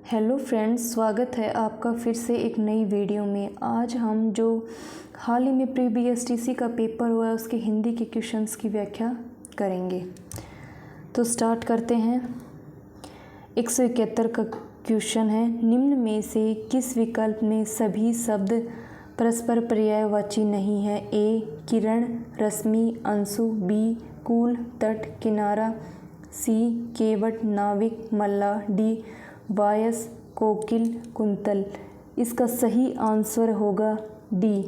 Hello friends, स्वागत है आपका फिर से एक नई वीडियो में। आज हम जो हाल ही में प्री बीएसटीसी का पेपर हुआ है उसके हिंदी के क्वेश्चंस की व्याख्या करेंगे। तो स्टार्ट करते हैं। 171 का क्वेश्चन है, निम्न में से किस विकल्प में सभी शब्द परस्पर पर्यायवाची नहीं है? ए किरण, रश्मि, अंशु। बी कूल, तट, किनारा। सी केवट, नाविक, मल्लाह। डी वायस, कोकिल, कुंतल। इसका सही आंसर होगा डी।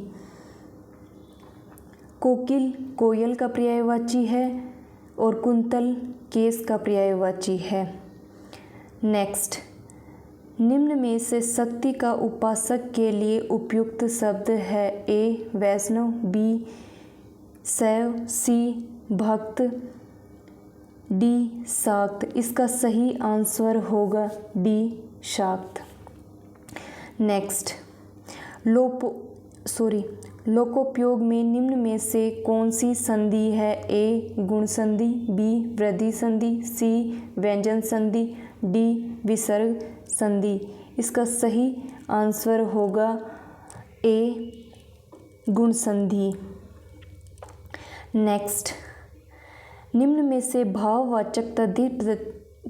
कोकिल कोयल का पर्यायवाची है और कुंतल केस का पर्यायवाची है। नेक्स्ट, निम्न में से शक्ति का उपासक के लिए उपयुक्त शब्द है? ए वैष्णव, बी शैव, सी भक्त, डी शाक्त। इसका सही आंसर होगा डी शाक्त। नेक्स्ट, लोकोपयोग में निम्न में से कौन सी संधि है? ए गुण संधि, बी वृद्धि संधि, सी व्यंजन संधि, डी विसर्ग संधि। इसका सही आंसर होगा ए गुण संधि। नेक्स्ट, निम्न में से भाववाचक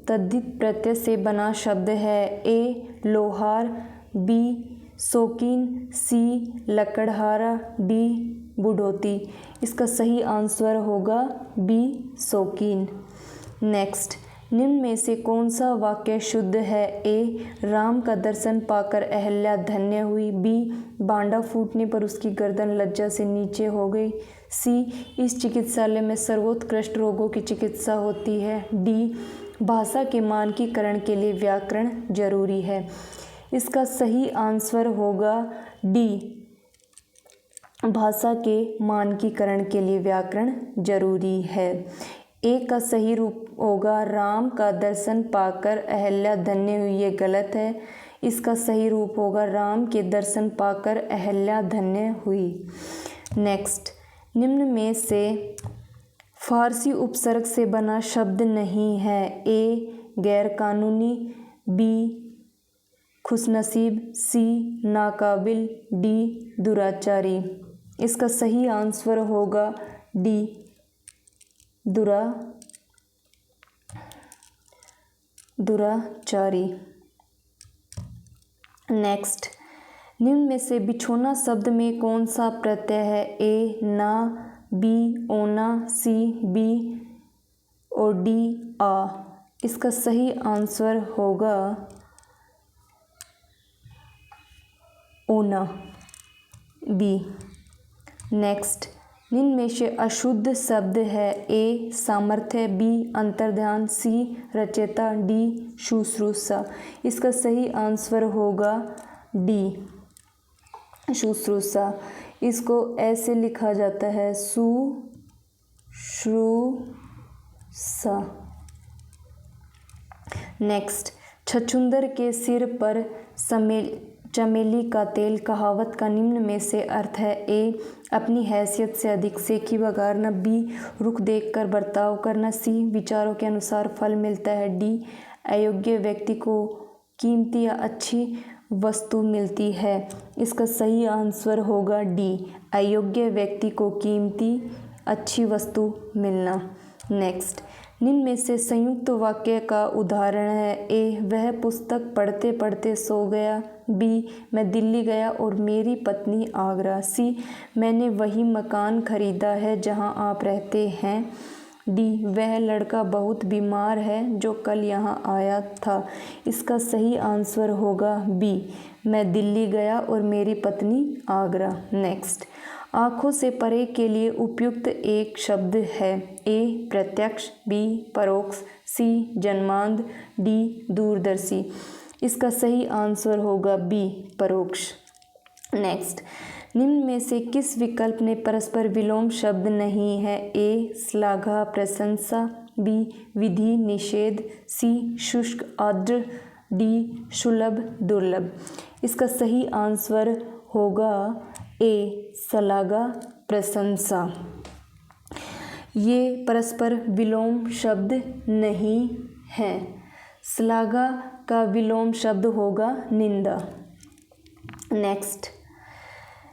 तद्धित प्रत्यय से बना शब्द है? ए लोहार, बी शौकीन, सी लकड़हारा, डी बुढ़ोती। इसका सही आंसर होगा बी शौकीन। नेक्स्ट, निम्न में से कौन सा वाक्य शुद्ध है? ए राम का दर्शन पाकर अहल्या धन्य हुई। बी बांडा फूटने पर उसकी गर्दन लज्जा से नीचे हो गई। सी इस चिकित्सालय में सर्वोत्कृष्ट रोगों की चिकित्सा होती है। डी भाषा के मानकीकरण के लिए व्याकरण जरूरी है। इसका सही आंसर होगा डी भाषा के मानकीकरण के लिए व्याकरण जरूरी है। ए का सही रूप होगा राम का दर्शन पाकर अहल्या धन्य हुई। ये गलत है। इसका सही रूप होगा राम के दर्शन पाकर अहल्या धन्य हुई। नेक्स्ट, निम्न में से फारसी उपसर्ग से बना शब्द नहीं है? ए गैर कानूनी, बी खुशनसीब, सी नाकाबिल, डी दुराचारी। इसका सही आंसर होगा डी दुराचारी। नेक्स्ट, निम्न में से बिछोना शब्द में कौन सा प्रत्यय है? ए ना, बी ओना, सी बी और डी आ। इसका सही आंसर होगा ओना, बी। नेक्स्ट, निम्न में से अशुद्ध शब्द है? ए सामर्थ्य, बी अंतर्ध्यान, सी रचयिता, डी शुश्रूषा। इसका सही आंसर होगा डी शुश्रूषा। इसको ऐसे लिखा जाता है शुश्रूषा। नेक्स्ट, छछूंदर के सिर पर चमेली का तेल कहावत का निम्न में से अर्थ है? ए अपनी हैसियत से अधिक सेकी बघारना, बी रुख देखकर बर्ताव करना, सी विचारों के अनुसार फल मिलता है, डी अयोग्य व्यक्ति को कीमती या अच्छी वस्तु मिलती है। इसका सही आंसर होगा डी अयोग्य व्यक्ति को कीमती अच्छी वस्तु मिलना। नेक्स्ट, निम्न में से संयुक्त वाक्य का उदाहरण है? ए वह पुस्तक पढ़ते पढ़ते सो गया, बी मैं दिल्ली गया और मेरी पत्नी आगरा, सी मैंने वही मकान खरीदा है जहां आप रहते हैं, डी वह लड़का बहुत बीमार है जो कल यहाँ आया था। इसका सही आंसर होगा बी मैं दिल्ली गया और मेरी पत्नी आगरा। नेक्स्ट, आँखों से परे के लिए उपयुक्त एक शब्द है? ए प्रत्यक्ष, बी परोक्ष, सी जन्मांध, डी दूरदर्शी। इसका सही आंसर होगा बी परोक्ष। नेक्स्ट, निम्न में से किस विकल्प में परस्पर विलोम शब्द नहीं है? ए श्लाघा प्रशंसा, बी विधि निषेध, सी शुष्क आर्द्र, डी सुलभ दुर्लभ। इसका सही आंसर होगा ए श्लाघा प्रशंसा। ये परस्पर विलोम शब्द नहीं है। श्लाघा का विलोम शब्द होगा निंदा। नेक्स्ट,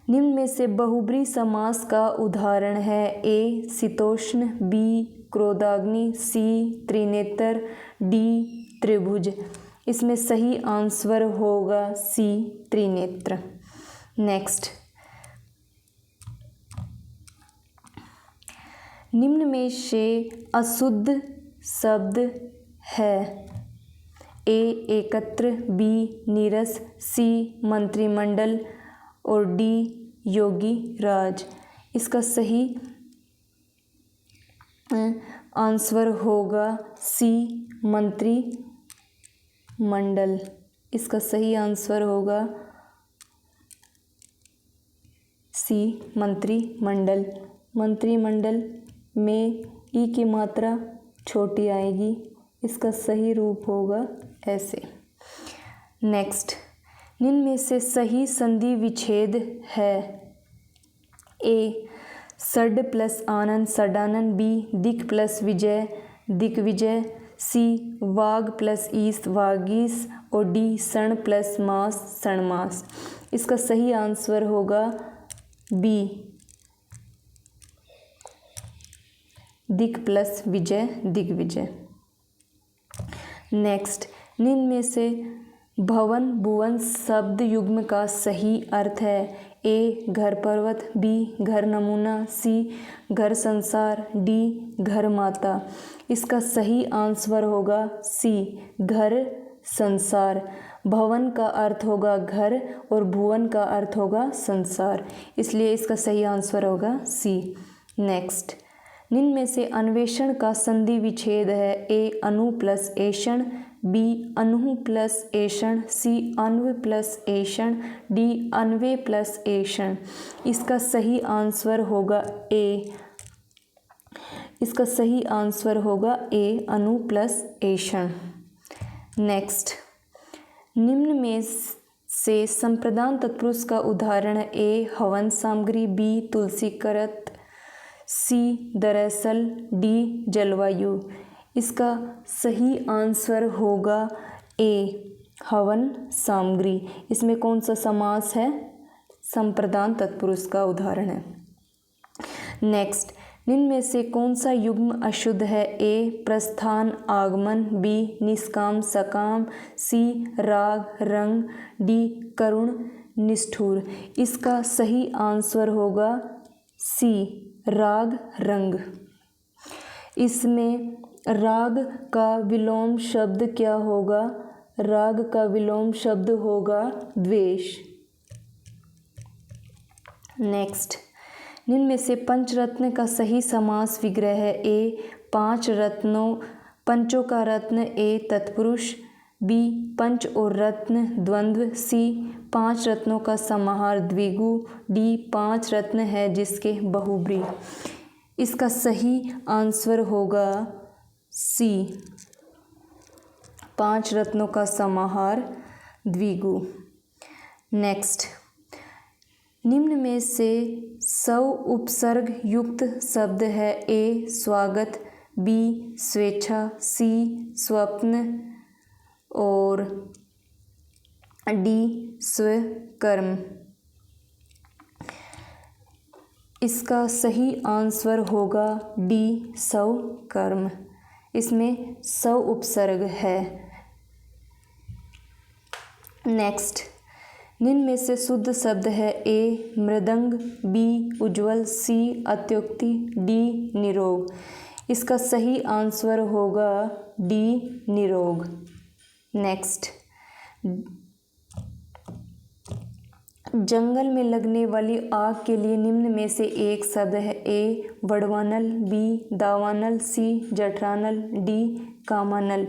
निम्न में से बहुब्री समास का उदाहरण है। ए शीतोष्ण, बी क्रोधाग्नि, सी त्रिनेत्र, डी त्रिभुज। इसमें सही आंसर होगा सी त्रिनेत्र। नेक्स्ट, निम्न में से अशुद्ध शब्द है। ए एकत्र, बी नीरस, सी मंत्रिमंडल और डी योगी राज। इसका सही आंसर होगा सी मंत्रिमंडल। इसका सही आंसर होगा सी मंत्रिमंडल। मंत्रिमंडल में ई की मात्रा छोटी आएगी। इसका सही रूप होगा ऐसे। नेक्स्ट, निम्न में से सही संधि विच्छेद है। ए षड प्लस आनंद षडानंद, बी दिक् प्लस विजय दिग्विजय, सी वाग प्लस ईस वागीस और डी षण प्लस मास षणमास। इसका सही आंसर होगा बी दिक् प्लस विजय दिग्विजय। नेक्स्ट, निम्न में से भवन भुवन शब्द युग्म का सही अर्थ है। ए घर पर्वत, बी घर नमूना, सी घर संसार, डी घर माता। इसका सही आंसर होगा सी घर संसार। भवन का अर्थ होगा घर और भुवन का अर्थ होगा संसार, इसलिए इसका सही आंसर होगा सी। नेक्स्ट, निम्न में से अन्वेषण का संधि विच्छेद है। ए अनु प्लस एषण, बी अनु प्लस एषण, सी अन्व प्लस एषण, डी अन्वे प्लस एषण। इसका सही आंसर होगा ए। इसका सही आंसर होगा ए अनु प्लस एषण। नेक्स्ट, निम्न में से संप्रदान तत्पुरुष का उदाहरण ए हवन सामग्री, बी तुलसी करत, सी दरअसल, डी जलवायु। इसका सही आंसर होगा ए हवन सामग्री। इसमें कौन सा समास है? संप्रदान तत्पुरुष का उदाहरण है। नेक्स्ट, निम्न में से कौन सा युग्म अशुद्ध है? ए प्रस्थान आगमन, बी निष्काम सकाम, सी राग रंग, डी करुण निष्ठुर। इसका सही आंसर होगा सी राग रंग। इसमें राग का विलोम शब्द क्या होगा? राग का विलोम शब्द होगा द्वेष। नेक्स्ट, निम्न में से पंचरत्न का सही समास विग्रह है। ए पंचों का रत्न, ए तत्पुरुष, बी पंच और रत्न द्वंद्व, सी 5 रत्नों का समाहार द्विगु, डी 5 रत्न है जिसके बहुब्री। इसका सही आंसर होगा सी 5 रत्नों का समाहार द्विगु। नेक्स्ट, निम्न में से सौ उपसर्ग युक्त शब्द है। ए स्वागत, बी स्वेच्छा, सी स्वप्न और डी स्वकर्म। इसका सही आंसर होगा डी स्वकर्म। इसमें 100 उपसर्ग है। नेक्स्ट, निम्न में से शुद्ध शब्द है। ए मृदंग, बी उज्ज्वल, सी अत्युक्ति, डी निरोग। इसका सही आंसर होगा डी निरोग। नेक्स्ट, जंगल में लगने वाली आग के लिए निम्न में से एक शब्द है। ए बड़वानल, बी दावानल, सी जठरानल, डी कामानल।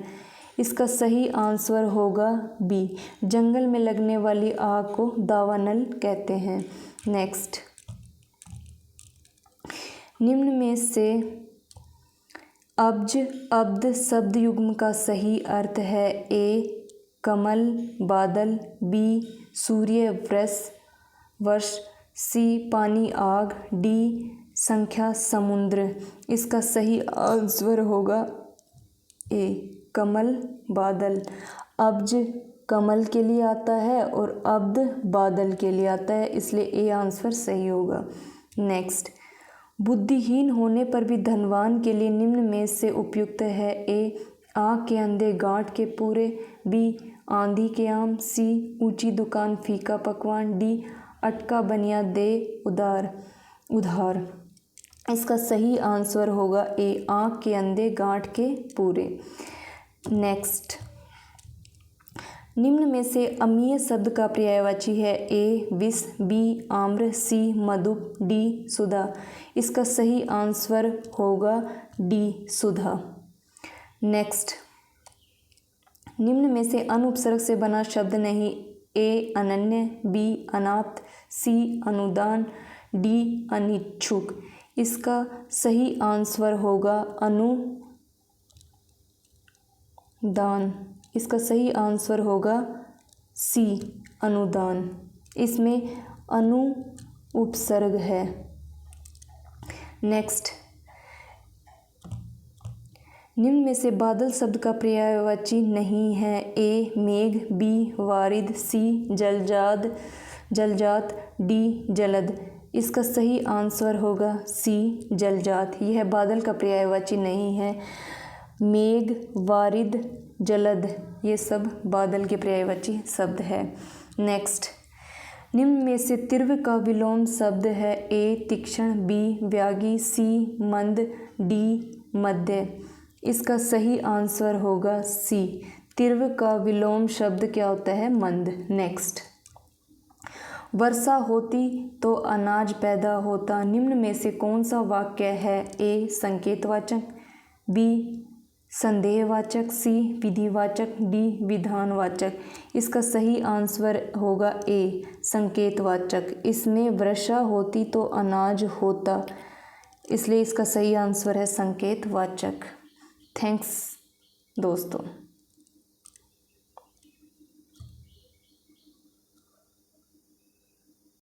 इसका सही आंसर होगा बी। जंगल में लगने वाली आग को दावानल कहते हैं। नेक्स्ट, निम्न में से अब्ज अब्द शब्द युग्म का सही अर्थ है। ए कमल बादल, बी सूर्य वर्ष, सी पानी आग, डी संख्या समुद्र। इसका सही आंसर होगा ए कमल बादल। अब्ज कमल के लिए आता है और अब्द बादल के लिए आता है, इसलिए ए आंसर सही होगा। नेक्स्ट, बुद्धिहीन होने पर भी धनवान के लिए निम्न में से उपयुक्त है। ए आँख के अंधे गांठ के पूरे, बी आंधी के आम, सी ऊंची दुकान फीका पकवान, डी अटका बनिया दे उधार। इसका सही आंसर होगा ए आँख के अंधे गांठ के पूरे। नेक्स्ट, निम्न में से अमीय शब्द का पर्यायवाची है। ए विष, बी आम्र, सी मधुप, डी सुधा। इसका सही आंसर होगा डी सुधा। नेक्स्ट, निम्न में से अनुपसर्ग से बना शब्द नहीं। ए अनन्य, बी अनाथ, सी अनुदान, डी अनिच्छुक। इसका सही आंसर होगा अनुदान। इसका सही आंसर होगा सी अनुदान। इसमें अनु उपसर्ग है। नेक्स्ट, निम्न में से बादल शब्द का पर्यायवाची नहीं है। ए मेघ, बी वारिद, सी जलजात, डी जलद। इसका सही आंसर होगा सी जलजात। यह बादल का पर्यायवाची नहीं है। मेघ, वारिद, जलद ये सब बादल के पर्यायवाची शब्द है। नेक्स्ट, निम्न में से तीव्र का विलोम शब्द है। ए तीक्ष्ण, बी व्यागी, सी मंद, डी मध्य। इसका सही आंसर होगा सी। तीव्र का विलोम शब्द क्या होता है? मंद। नेक्स्ट, वर्षा होती तो अनाज पैदा होता। निम्न में से कौन सा वाक्य है? ए संकेतवाचक, बी संदेहवाचक, सी विधिवाचक, डी विधानवाचक। इसका सही आंसर होगा ए संकेतवाचक। इसमें वर्षा होती तो अनाज होता, इसलिए इसका सही आंसर है संकेतवाचक। थैंक्स दोस्तों।